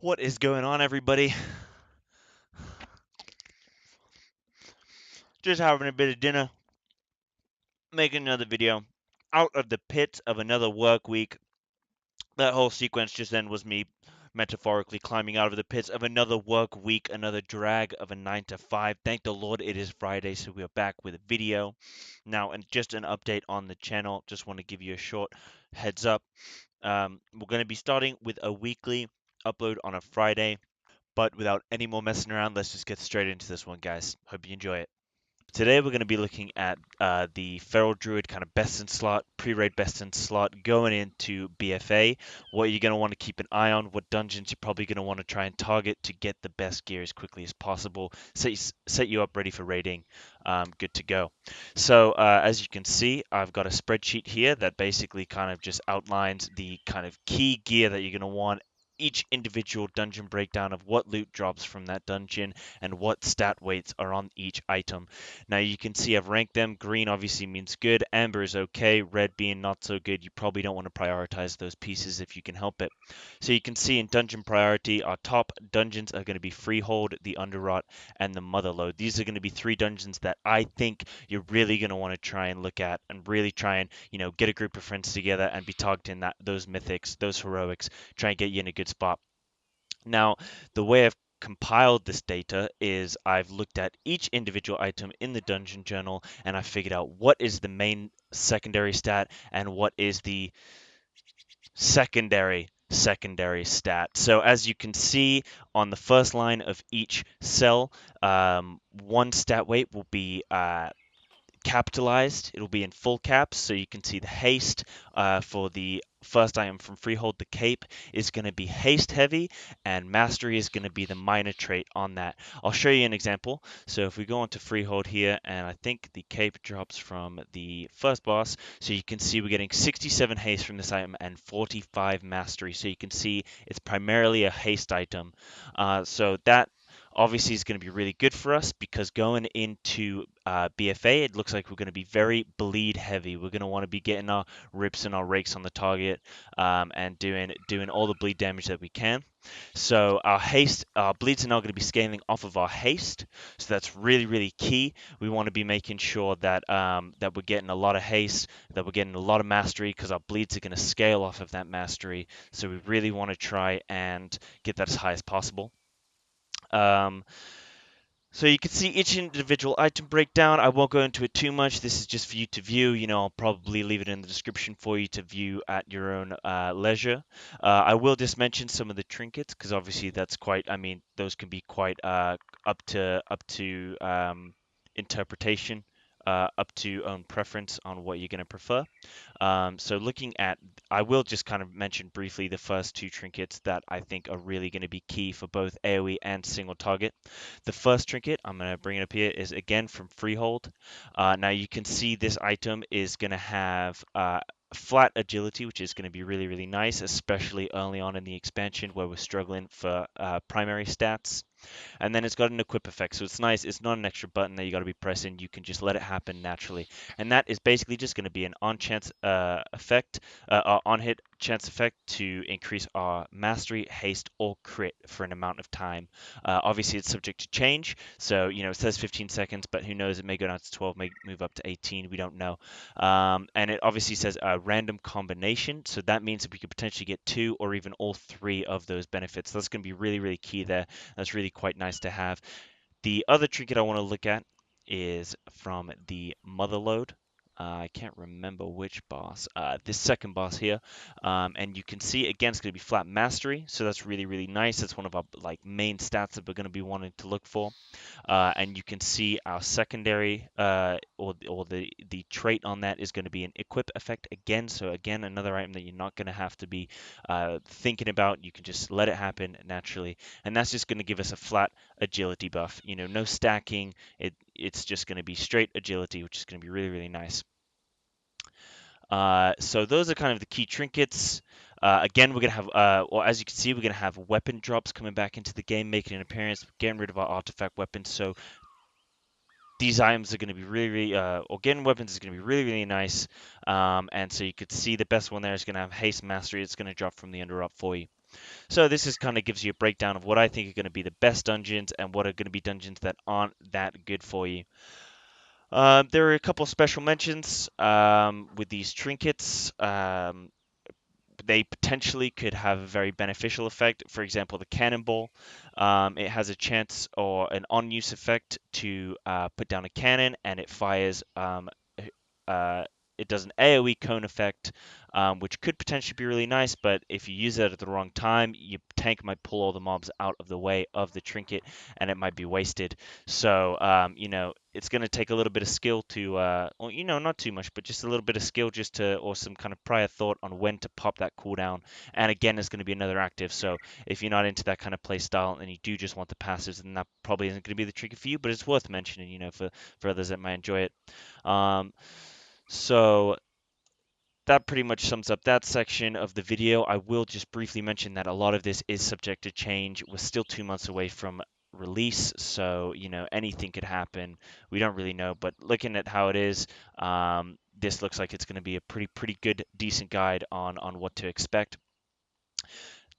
What is going on, everybody? Just having a bit of dinner, making another video. Out of the pits of another work week. That whole sequence just then was me metaphorically climbing out of the pits of another work week, another drag of a 9 to 5. Thank the Lord it is Friday, so we are back with a video. Now, and just an update on the channel. Just want to give you a short heads up. We're going to be starting with a weekly upload on a Friday. But without any more messing around, let's just get straight into this one, guys. Hope you enjoy it. Today we're going to be looking at the Feral Druid kind of best in slot, pre-raid best in slot, going into BFA. What you're going to want to keep an eye on, what dungeons you're probably going to want to try and target to get the best gear as quickly as possible, set you up ready for raiding, good to go. So as you can see, I've got a spreadsheet here that basically kind of just outlines the kind of key gear that you're going to want, each individual dungeon breakdown of what loot drops from that dungeon and what stat weights are on each item. Now you can see I've ranked them. Green obviously means good, amber is okay, red being not so good. You probably don't want to prioritize those pieces if you can help it. So you can see in dungeon priority, our top dungeons are going to be Freehold, the Underrot, and the Motherlode. These are going to be three dungeons that I think you're really going to want to try and look at and really try and, get a group of friends together and be targeting those mythics, those heroics, try and get you in a good spot. Now, the way I've compiled this data is I've looked at each individual item in the dungeon journal and I figured out what is the main secondary stat and what is the secondary stat. So as you can see on the first line of each cell, one stat weight will be capitalized. It'll be in full caps, so you can see the haste for the first item from Freehold, the cape, is going to be haste heavy, and mastery is going to be the minor trait on that. I'll show you an example. So if we go onto Freehold here, and I think the cape drops from the first boss, so you can see we're getting 67 haste from this item and 45 mastery. So you can see it's primarily a haste item. So that obviously is going to be really good for us because going into BFA, it looks like we're going to be very bleed heavy. We're going to want to be getting our rips and our rakes on the target and doing all the bleed damage that we can. So our bleeds are now going to be scaling off of our haste. So that's really, really key. We want to be making sure that that we're getting a lot of haste, that we're getting a lot of mastery because our bleeds are going to scale off of that mastery. So we really want to try and get that as high as possible. Um, so you can see each individual item breakdown. I won't go into it too much. This is just for you to view. I'll probably leave it in the description for you to view at your own leisure. I will just mention some of the trinkets because obviously that's quite. I mean, those can be quite up to interpretation, up to own preference on what you're going to prefer. So looking at, I will just kind of mention briefly the first two trinkets that I think are really going to be key for both AoE and single target. The first trinket, I'm going to bring it up here, is again from Freehold. Now you can see this item is going to have flat agility, which is going to be really, really nice, especially early on in the expansion where we're struggling for primary stats. And then it's got an equip effect, so it's nice. It's not an extra button that you got to be pressing. You can just let it happen naturally, and that is basically just going to be an on chance effect, on hit chance effect to increase our mastery, haste, or crit for an amount of time. Obviously, it's subject to change, so it says 15 seconds, but who knows? It may go down to 12, may move up to 18. We don't know. And it obviously says a random combination, so that means that we could potentially get two or even all three of those benefits. That's going to be really, really key there. That's really quite nice to have. The other trinket I want to look at is from the Motherlode. I can't remember which boss. This second boss here, and you can see again it's going to be flat mastery, so that's really, really nice. That's one of our main stats that we're going to be wanting to look for. And you can see our secondary or the trait on that is going to be an equip effect again. So again, another item that you're not going to have to be thinking about. You can just let it happen naturally, and that's just going to give us a flat agility buff. No stacking. It's just going to be straight agility, which is going to be really, really nice. So those are kind of the key trinkets. Again, we're going to have, well, as you can see, we're going to have weapon drops coming back into the game, making an appearance, getting rid of our artifact weapons. So these items are going to be really, really, or getting weapons is going to be really, really nice. And so you could see the best one there is going to have haste mastery. It's going to drop from the underup for you. So this is kind of gives you a breakdown of what I think are going to be the best dungeons and what are going to be dungeons that aren't that good for you. There are a couple special mentions with these trinkets. They potentially could have a very beneficial effect. For example, the cannonball. It has a chance or an on-use effect to put down a cannon, and it fires. Uh, it does an AoE cone effect, which could potentially be really nice, but if you use it at the wrong time, your tank might pull all the mobs out of the way of the trinket, and it might be wasted. So, it's going to take a little bit of skill to, or, not too much, but just a little bit of skill just to, or some kind of prior thought on when to pop that cooldown. And again, it's going to be another active. So if you're not into that kind of play style and you do just want the passives, then that probably isn't going to be the trinket for you, but it's worth mentioning, for others that might enjoy it. Um, so that pretty much sums up that section of the video. I will just briefly mention that a lot of this is subject to change. We're still 2 months away from release, so anything could happen. We don't really know, but looking at how it is, this looks like it's going to be a pretty good, decent guide on what to expect.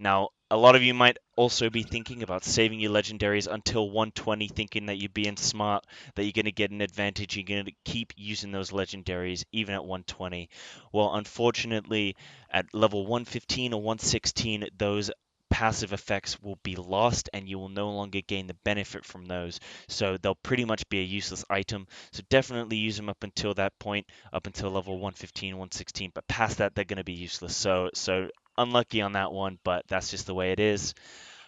Now, a lot of you might also be thinking about saving your legendaries until 120, thinking that you're being smart, that you're going to get an advantage, you're going to keep using those legendaries even at 120. Well, unfortunately, at level 115 or 116, those passive effects will be lost and you will no longer gain the benefit from those. So they'll pretty much be a useless item. So definitely use them up until that point, up until level 115, 116, but past that they're going to be useless. So unlucky on that one, but that's just the way it is.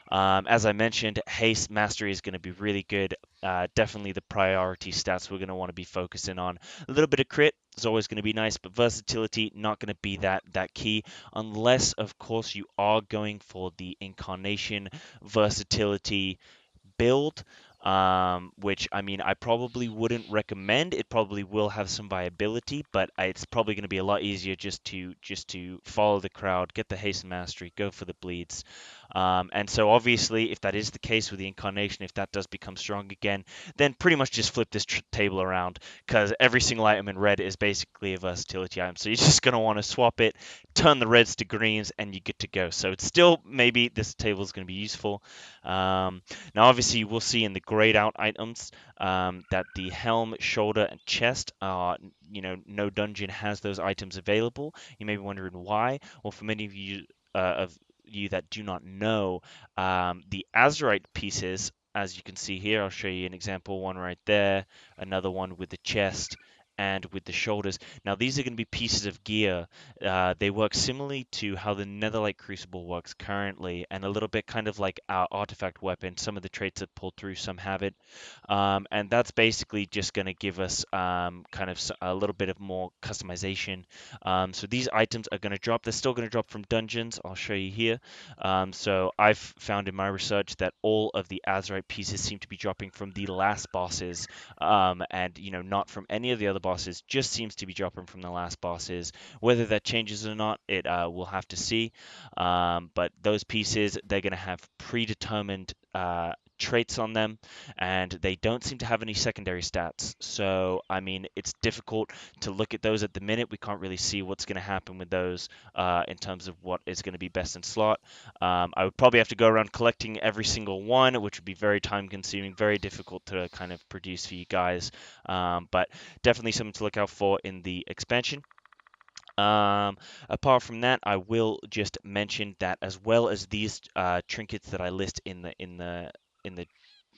As I mentioned, haste mastery is going to be really good. Definitely the priority stats we're going to want to be focusing on. A little bit of crit is always going to be nice, but versatility not going to be that key, unless of course you are going for the incarnation versatility build, which I mean I probably wouldn't recommend. It probably will have some viability, but it's probably going to be a lot easier just to follow the crowd, get the haste and mastery, go for the bleeds. And so obviously, if that is the case with the incarnation, if that does become strong again, then pretty much just flip this table around, because every single item in red is basically a versatility item. So you're just going to want to swap it, turn the reds to greens, and you get to go. So it's still maybe this table is going to be useful. Now, obviously, you will see in the grayed out items that the helm, shoulder, and chest are, no dungeon has those items available. You may be wondering why. Well, for many of you that do not know, the Azurite pieces, as you can see here, I'll show you an example, one right there, another one with the chest, and with the shoulders. Now, these are going to be pieces of gear. They work similarly to how the Netherlight Crucible works currently, and a little bit kind of like our artifact weapon. Some of the traits that pull through, some have it. And that's basically just going to give us kind of a little bit of more customization. So these items are going to drop. They're still going to drop from dungeons. I'll show you here. So I've found in my research that all of the Azurite pieces seem to be dropping from the last bosses, and not from any of the other bosses. Just seems to be dropping from the last bosses. Whether that changes or not, we'll have to see. But those pieces, they're going to have predetermined traits on them, and they don't seem to have any secondary stats. So, I mean, it's difficult to look at those at the minute. We can't really see what's going to happen with those in terms of what is going to be best in slot. I would probably have to go around collecting every single one, which would be very time consuming, very difficult to kind of produce for you guys. But definitely something to look out for in the expansion. Apart from that, I will just mention that as well as these trinkets that I list in the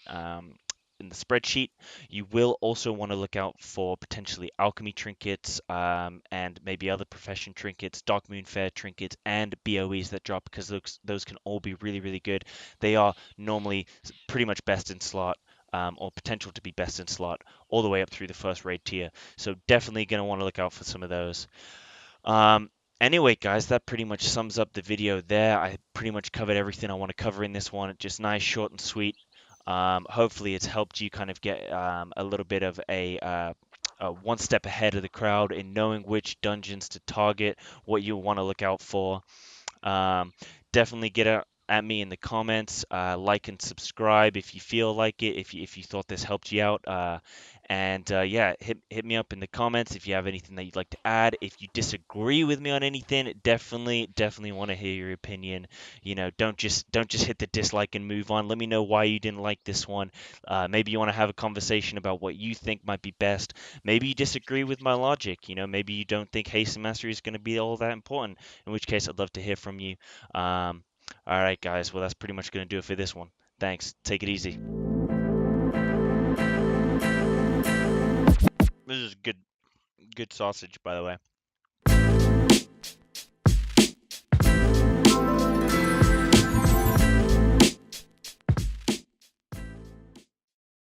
um, in the spreadsheet, you will also want to look out for potentially alchemy trinkets, and maybe other profession trinkets, Dark Moon Fair trinkets, and BOEs that drop, because those can all be really good. They are normally pretty much best in slot. Or potential to be best in slot all the way up through the first raid tier. So definitely going to want to look out for some of those. Um, anyway, guys, that pretty much sums up the video there. I pretty much covered everything I want to cover in this one. Just nice, short, and sweet. Hopefully, it's helped you kind of get a little bit of a one step ahead of the crowd in knowing which dungeons to target, what you want to look out for. Um, Definitely get at me in the comments, like and subscribe if you feel like it, if you thought this helped you out. And yeah, hit me up in the comments if you have anything that you'd like to add. If you disagree with me on anything, definitely want to hear your opinion. Don't just hit the dislike and move on. Let me know why you didn't like this one. Maybe you want to have a conversation about what you think might be best. Maybe you disagree with my logic. Maybe you don't think haste and mastery is going to be all that important. In which case, I'd love to hear from you. All right, guys. Well, that's pretty much going to do it for this one. Thanks. Take it easy. This is good sausage, by the way.